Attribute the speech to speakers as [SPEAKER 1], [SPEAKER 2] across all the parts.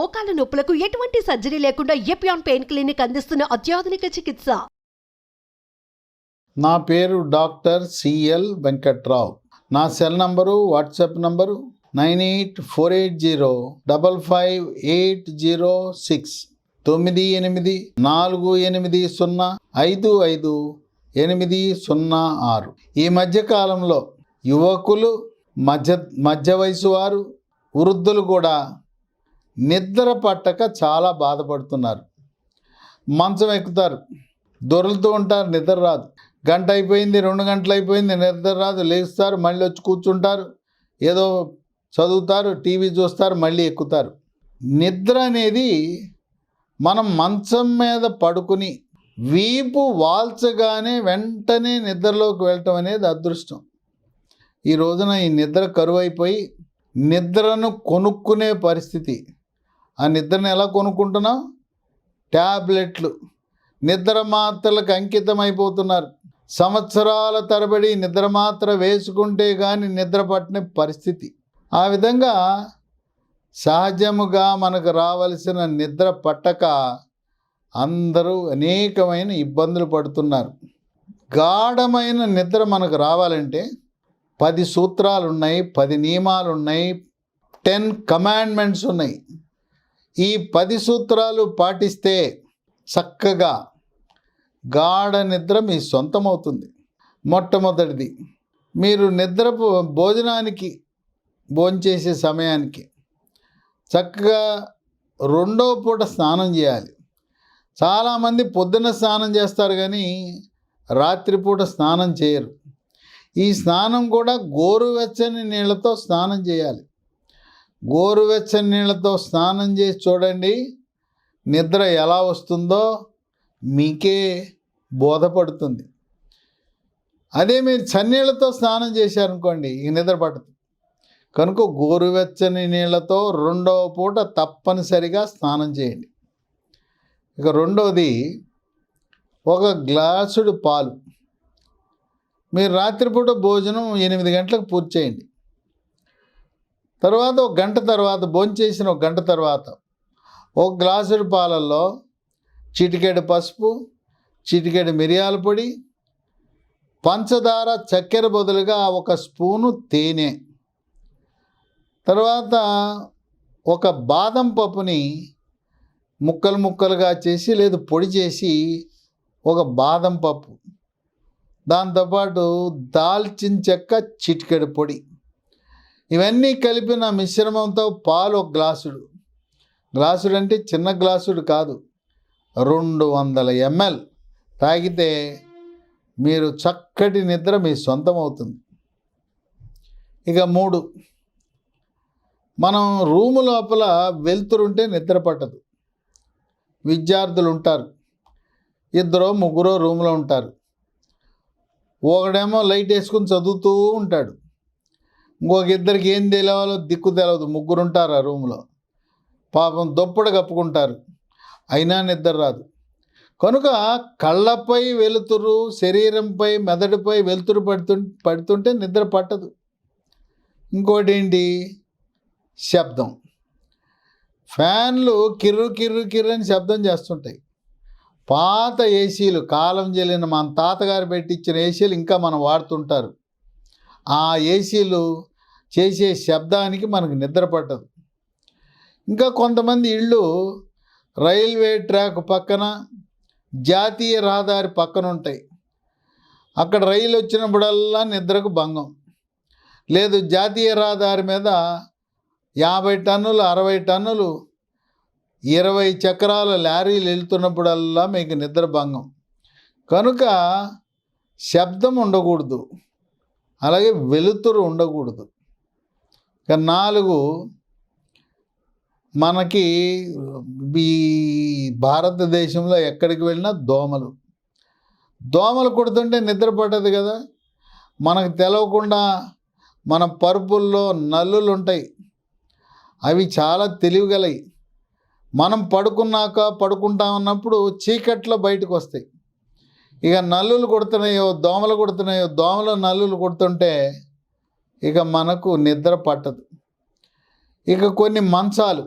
[SPEAKER 1] మోకాల నొప్పులకు ఎటువంటి సర్జరీ లేకుండా ఎపియాన్ పెయిన్ క్లినిక్ అందిస్తున్న అత్యాధునిక చికిత్స.
[SPEAKER 2] నా పేరు డాక్టర్ సిఎల్ వెంకట్రావు. నా సెల్ నంబరు, వాట్సాప్ నంబరు 9848055806 9848055806. ఈ మధ్యకాలంలో యువకులు, మధ్య వయసు వారు, వృద్ధులు కూడా నిద్ర పట్టక చాలా బాధపడుతున్నారు. మంచం ఎక్కుతారు, దొరులుతూ ఉంటారు, నిద్ర రాదు. గంట అయిపోయింది, 2 గంటలు అయిపోయింది, నిద్ర రాదు. లేస్తారు, మళ్ళీ వచ్చి కూర్చుంటారు, ఏదో చదువుతారు, టీవీ చూస్తారు, మళ్ళీ ఎక్కుతారు. నిద్ర అనేది మనం మంచం మీద పడుకుని వీపు వాల్చగానే వెంటనే నిద్రలోకి వెళ్ళటం అనేది అదృష్టం. ఈ రోజున ఈ నిద్ర కరువైపోయి నిద్రను కొనుక్కునే పరిస్థితి. ఆ నిద్రను ఎలా కొనుక్కుంటున్నాం? ట్యాబ్లెట్లు, నిద్ర మాత్రలకు అంకితమైపోతున్నారు. సంవత్సరాల తరబడి నిద్ర మాత్ర వేసుకుంటే కానీ నిద్ర పట్టని పరిస్థితి. ఆ విధంగా సహజముగా మనకు రావలసిన నిద్ర పట్టక అందరూ అనేకమైన ఇబ్బందులు పడుతున్నారు. గాఢమైన నిద్ర మనకు రావాలంటే 10 సూత్రాలు ఉన్నాయి, 10 నియమాలు ఉన్నాయి, 10 కమాండ్మెంట్స్ ఉన్నాయి. ఈ 10 సూత్రాలు పాటిస్తే చక్కగా గాఢ నిద్ర మీ సొంతమవుతుంది. మొట్టమొదటిది, మీరు భోంచేసే సమయానికి చక్కగా 2వ పూట స్నానం చేయాలి. చాలామంది పొద్దున్న స్నానం చేస్తారు కానీ రాత్రిపూట స్నానం చేయరు. ఈ స్నానం కూడా గోరువెచ్చని నీళ్ళతో స్నానం చేయాలి. గోరువెచ్చని నీళ్ళతో స్నానం చేసి చూడండి, నిద్ర ఎలా వస్తుందో మీకే బోధపడుతుంది. అదే మీరు చన్నీళ్ళతో స్నానం చేశారనుకోండి, ఈ నిద్ర పట్టదు. కనుక గోరువెచ్చని నీళ్ళతో 2వ పూట తప్పనిసరిగా స్నానం చేయండి. ఇక రెండవది, 1 గ్లాసుడు పాలు. మీరు రాత్రిపూట భోజనం 8 గంటలకు పూర్తి చేయండి. తర్వాత 1 గంట తర్వాత, భోంచేసిన 1 గంట తర్వాత 1 గ్లాసుడు పాలల్లో చిటికెడు పసుపు, చిటికెడు మిరియాల పొడి, పంచదార, చక్కెర బదులుగా 1 స్పూను తేనె, తర్వాత 1 బాదం పప్పుని ముక్కలుగా చేసి లేదు పొడి చేసి 1 బాదం పప్పు, దాంతోపాటు దాల్చిన చెక్క చిటికెడు పొడి, ఇవన్నీ కలిపిన మిశ్రమంతో పాలు 1 గ్లాసుడు. గ్లాసుడు అంటే చిన్న గ్లాసుడు కాదు, 200 ml తాగితే మీరు చక్కటి నిద్ర మీ సొంతం అవుతుంది. ఇక 3, మనం రూము లోపల వెలుతురుంటే నిద్ర పట్టదు. విద్యార్థులు ఉంటారు, 2 3 రూములో ఉంటారు. ఒకడేమో లైట్ వేసుకుని చదువుతూ ఉంటాడు, ఇంకొక 2కి ఏం తెలియాలో దిక్కు తెలియదు. 3 ఉంటారు ఆ రూమ్లో. పాపం దుప్పటి కప్పుకుంటారు, అయినా నిద్ర రాదు. కనుక కళ్ళపై వెలుతురు, శరీరంపై, మెదడుపై వెలుతురు పడుతుంటే నిద్ర పట్టదు. ఇంకోటి ఏంటి? శబ్దం. ఫ్యాన్లు కిర్రు అని శబ్దం చేస్తుంటాయి. పాత ఏసీలు, కాలం చెల్లిన మన తాతగారు పెట్టించిన ఏసీలు ఇంకా మనం వాడుతుంటారు. ఆ ఏసీలు చేసే శబ్దానికి మనకు నిద్ర పట్టదు. ఇంకా కొంతమంది ఇళ్ళు రైల్వే ట్రాక్ పక్కన, జాతీయ రహదారి పక్కన ఉంటాయి. అక్కడ రైలు వచ్చినప్పుడల్లా నిద్రకు భంగం. లేదు, జాతీయ రహదారి మీద 50 టన్నులు 60 టన్నులు 20 చక్రాల లారీలు వెళ్తున్నప్పుడల్లా మీకు నిద్ర భంగం. కనుక శబ్దం ఉండకూడదు, అలాగే వెలుతురు ఉండకూడదు. ఇక 4, మనకి ఈ భారతదేశంలో ఎక్కడికి వెళ్ళినా దోమలు కుడుతుంటే నిద్ర పట్టదు కదా. మనకు తెలవకుండా మన పరుపుల్లో నల్లులు ఉంటాయి, అవి చాలా తెలివిగలవి. మనం పడుకుంటామన్నప్పుడు చీకట్లో బయటకు వస్తాయి. ఇక నల్లులు కొడుతున్నాయో, దోమలు నల్లులు కొడుతుంటే ఇక మనకు నిద్ర పట్టదు. ఇక కొన్ని మంచాలు,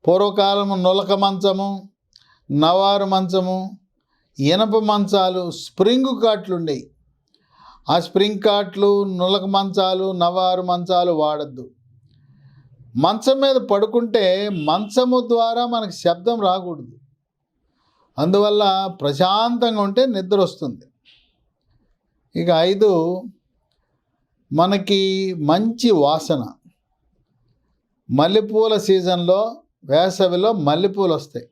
[SPEAKER 2] పూర్వకాలము నులక మంచము, నవారు మంచము, ఇనప మంచాలు, స్ప్రింగ్ కాట్లు ఉండేవి. ఆ స్ప్రింగ్ కాట్లు, నులక మంచాలు, నవారు మంచాలు వాడద్దు. మంచం మీద పడుకుంటే మంచము ద్వారా మనకు శబ్దం రాకూడదు. అందువల్ల ప్రశాంతంగా ఉంటే నిద్ర వస్తుంది. ఇక 5, మనకి మంచి వాసన. మల్లెపూల సీజన్లో వేసవిలో మల్లెపూలు వస్తాయి.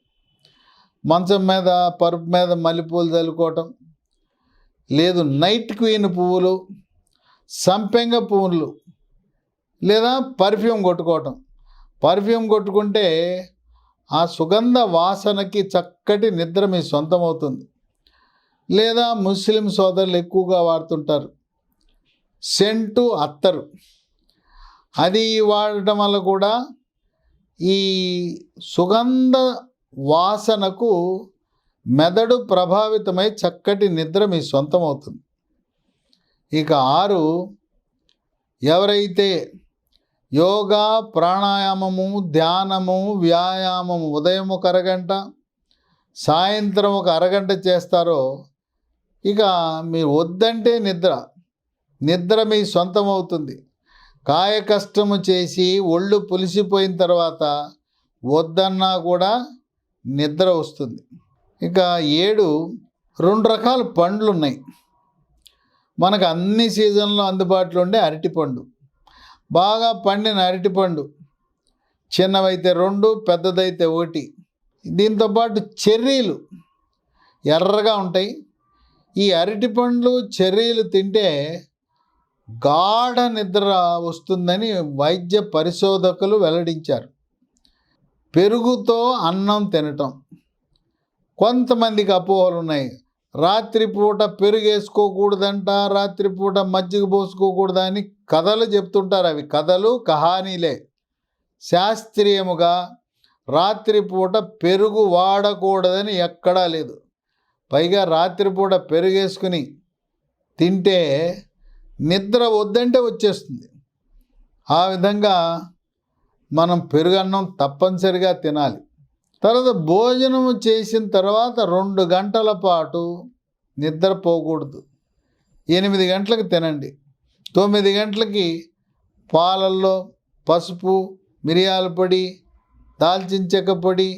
[SPEAKER 2] మంచం మీద, పరుపు మీద మల్లెపూలు చల్లుకోవటం, లేదు నైట్ క్వీన్ పువ్వులు, సంపెంగ పువ్వులు, లేదా పర్ఫ్యూమ్ కొట్టుకోవటం. పర్ఫ్యూమ్ కొట్టుకుంటే ఆ సుగంధ వాసనకి చక్కటి నిద్ర మీ సొంతం అవుతుంది. లేదా ముస్లిం సోదరులు ఎక్కువగా వాడుతుంటారు సెంటు, అత్తరు. అది వాడటం వల్ల కూడా ఈ సుగంధ వాసనకు మెదడు ప్రభావితమై చక్కటి నిద్ర మీ సొంతం అవుతుంది. ఇక 6, ఎవరైతే యోగా, ప్రాణాయామము, ధ్యానము, వ్యాయామము ఉదయం 1 అరగంట, సాయంత్రం 1 అరగంట చేస్తారో ఇక మీరు వద్దంటే నిద్ర మీ సొంతం అవుతుంది. కాయ కష్టము చేసి ఒళ్ళు పులిసిపోయిన తర్వాత వద్దన్నా కూడా నిద్ర వస్తుంది. ఇక 7, 2 రకాల పండ్లు ఉన్నాయి మనకు అన్ని సీజన్లో అందుబాటులో ఉండే. అరటిపండు, బాగా పండిన అరటిపండు, చిన్నవైతే 2, పెద్దదైతే 1. దీంతోపాటు చెర్రీలు ఎర్రగా ఉంటాయి. ఈ అరటిపండ్లు, చెర్రీలు తింటే గాఢ నిద్ర వస్తుందని వైద్య పరిశోధకులు వెల్లడించారు. పెరుగుతో అన్నం తినటం. కొంతమందికి అపోహలు ఉన్నాయి. రాత్రిపూట పెరుగు వేసుకోకూడదంట, రాత్రిపూట మజ్జిగ పోసుకోకూడదా అని కథలు చెప్తుంటారు. అవి కథలు, కహానీలే. శాస్త్రీయముగా రాత్రిపూట పెరుగు వాడకూడదని ఎక్కడా లేదు. పైగా రాత్రిపూట పెరుగు వేసుకుని తింటే నిద్ర వద్దంటే వచ్చేస్తుంది. ఆ విధంగా మనం పెరుగన్నం తప్పనిసరిగా తినాలి. తర్వాత భోజనము చేసిన తర్వాత 2 గంటల పాటు నిద్రపోకూడదు. 8 గంటలకు తినండి. 9 గంటలకి పాలల్లో పసుపు, మిరియాల పొడి, దాల్చిన చెక్క పొడి,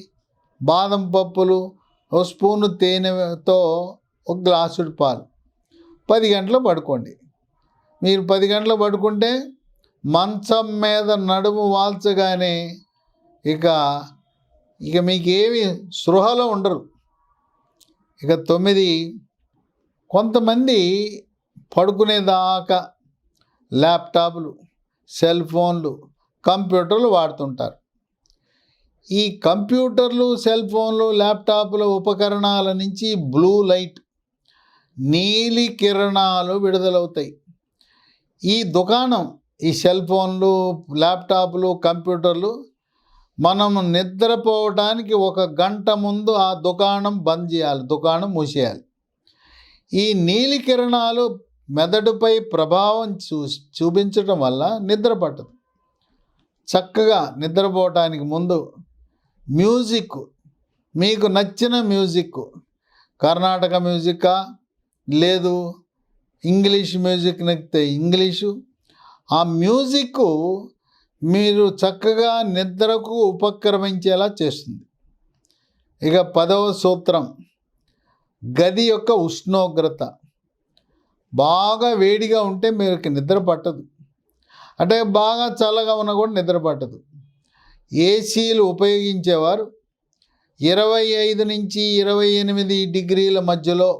[SPEAKER 2] బాదం పప్పులు, 1 స్పూను తేనెతో 1 గ్లాసుడు పాలు. 10 గంటలు పడుకోండి. మీరు 10 గంటలు పడుకుంటే మంచం మీద నడుము వాల్చగానే ఇక మీకేమి స్పృహలో ఉండరు. ఇక 9, కొంతమంది పడుకునేదాకా ల్యాప్టాప్లు, సెల్ ఫోన్లు, కంప్యూటర్లు వాడుతుంటారు. ఈ కంప్యూటర్లు, సెల్ ఫోన్లు, ల్యాప్టాప్ల ఉపకరణాల నుంచి బ్లూ లైట్, నీలి కిరణాలు విడుదలవుతాయి. ఈ సెల్ ఫోన్లు, ల్యాప్టాప్లు, కంప్యూటర్లు మనం నిద్రపోవడానికి 1 గంట ముందు ఆ దుకాణం బంద్ చేయాలి, దుకాణం మూసేయాలి. ఈ నీలి కిరణాలు మెదడుపై ప్రభావం చూపించడం వల్ల నిద్ర పట్టదు. చక్కగా నిద్రపోవటానికి ముందు మ్యూజిక్, మీకు నచ్చిన మ్యూజిక్, కర్ణాటక మ్యూజికా, లేదు ఇంగ్లీష్ మ్యూజిక్ నచ్చితే ఇంగ్లీషు, ఆ మ్యూజిక్ మీరు చక్కగా నిద్రకు ఉపక్రమించేలా చేస్తుంది. ఇక 10వ సూత్రం, గది యొక్క ఉష్ణోగ్రత. బాగా వేడిగా ఉంటే మీకు నిద్ర పట్టదు. అంటే బాగా చల్లగా ఉన్నా కూడా నిద్ర పట్టదు. ఏసీలు ఉపయోగించేవారు 25 నుంచి 28 డిగ్రీల మధ్యలో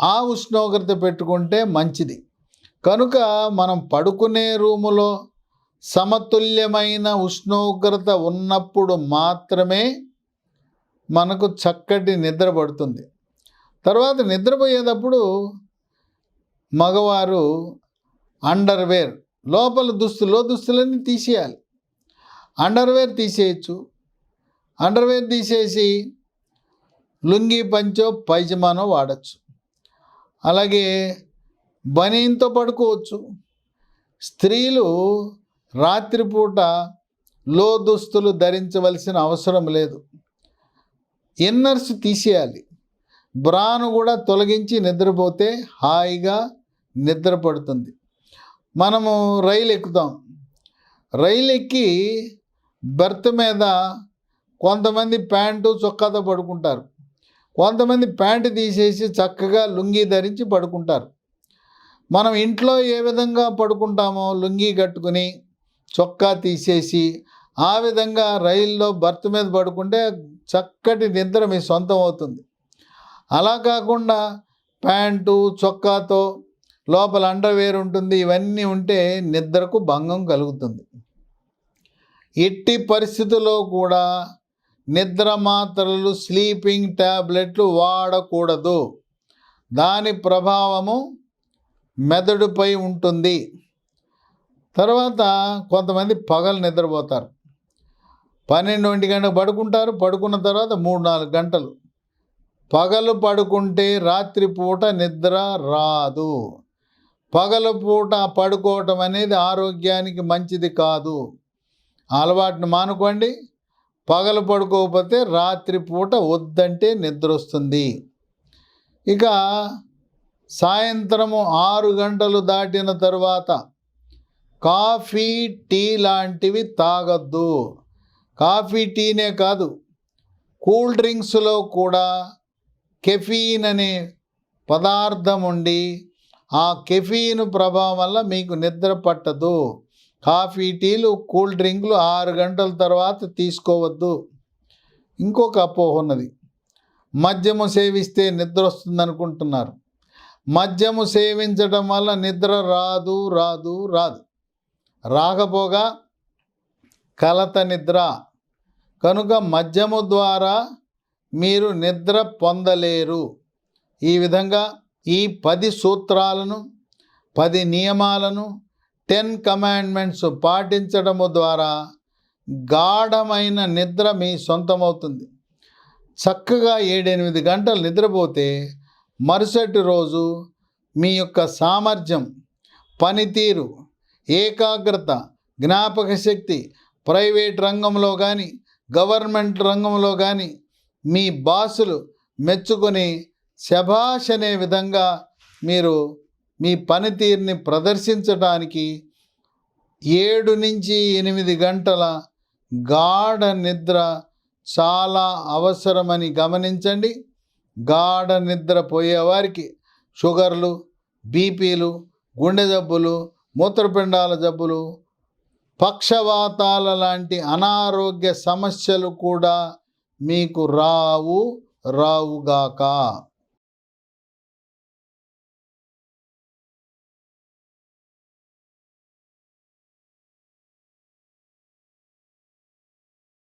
[SPEAKER 2] ఆ ఉష్ణోగ్రత పెట్టుకుంటే మంచిది. కనుక మనం పడుకునే రూములో సమతుల్యమైన ఉష్ణోగ్రత ఉన్నప్పుడు మాత్రమే మనకు చక్కటి నిద్ర పడుతుంది. తర్వాత నిద్రపోయేటప్పుడు మగవారు అండర్వేర్, లోపల దుస్తులన్నీ తీసేయాలి. అండర్వేర్ తీసేయచ్చు. అండర్వేర్ తీసేసి లుంగీ, పంచో, పైజమానో వాడచ్చు. అలాగే బనీన్తో పడుకోవచ్చు. స్త్రీలు రాత్రిపూట లో దుస్తులు ధరించవలసిన అవసరం లేదు. ఇన్నర్స్ తీసేయాలి. బ్రాను కూడా తొలగించి నిద్రపోతే హాయిగా నిద్ర పడుతుంది. మనము రైలు ఎక్కుతాం. రైలు ఎక్కి బెర్త్ మీద కొంతమంది ప్యాంటు చొక్కాతో పడుకుంటారు, కొంతమంది ప్యాంటు తీసేసి చక్కగా లుంగీ ధరించి పడుకుంటారు. మనం ఇంట్లో ఏ విధంగా పడుకుంటామో లుంగీ కట్టుకుని చొక్కా తీసేసి ఆ విధంగా రైల్లో బెర్త్ మీద పడుకుంటే చక్కటి నిద్ర మీ సొంతం అవుతుంది. అలా కాకుండా ప్యాంటు చొక్కాతో లోపల అండర్వేర్ ఉంటుంది, ఇవన్నీ ఉంటే నిద్రకు భంగం కలుగుతుంది. ఎట్టి పరిస్థితుల్లో కూడా నిద్ర మాత్రలు స్లీపింగ్ ట్యాబ్లెట్లు వాడకూడదు. దాని ప్రభావము మెదడుపై ఉంటుంది. తర్వాత కొంతమంది పగలు నిద్రపోతారు. 12 గంటలకు పడుకుంటారు, పడుకున్న తర్వాత 3-4 గంటలు. పగలు పడుకుంటే రాత్రిపూట నిద్ర రాదు. పగలు పూట పడుకోవటం అనేది ఆరోగ్యానికి మంచిది కాదు. అలవాటును మానుకోండి. పగలు పడుకోకపోతే రాత్రిపూట వద్దంటే నిద్ర వస్తుంది. ఇక సాయంత్రము 6 గంటలు దాటిన తర్వాత కాఫీ టీ లాంటివి తాగొద్దు. కాఫీ టీనే కాదు, కూల్ డ్రింక్స్లో కూడా కెఫీన్ అనే పదార్థం ఉండి ఆ కెఫీన్ ప్రభావం వల్ల మీకు నిద్ర పట్టదు. కాఫీ టీలు కూల్ డ్రింకులు 6 గంటల తర్వాత తీసుకోవద్దు. ఇంకొక అపోహ ఉన్నది, మద్యము సేవిస్తే నిద్ర వస్తుంది అనుకుంటున్నారు. మద్యము సేవించడం వల్ల నిద్ర రాదు రాదు రాదు. రాకపోగా కలత నిద్ర. కనుక మద్యము ద్వారా మీరు నిద్ర పొందలేరు. ఈ విధంగా ఈ 10 సూత్రాలను 10 నియమాలను 10 కమాండ్మెంట్స్ పాటించడము ద్వారా గాఢమైన నిద్ర మీ సొంతమవుతుంది. చక్కగా 7-8 గంటలు నిద్రపోతే మరుసటి రోజు మీ యొక్క సామర్థ్యం, పనితీరు, ఏకాగ్రత, జ్ఞాపక శక్తి ప్రైవేట్ రంగంలో కానీ గవర్నమెంట్ రంగంలో కానీ మీ బాసులు మెచ్చుకొని శభాష్ అనే విధంగా మీరు మీ పనితీరుని ప్రదర్శించడానికి 7-8 గంటల గాఢ నిద్ర చాలా అవసరమని గమనించండి. గాఢ నిద్ర పోయేవారికి షుగర్లు, బీపీలు, గుండె జబ్బులు, మూత్రపిండాల జబ్బులు, పక్షవాతాల లాంటి అనారోగ్య సమస్యలు కూడా మీకు రావుగాక.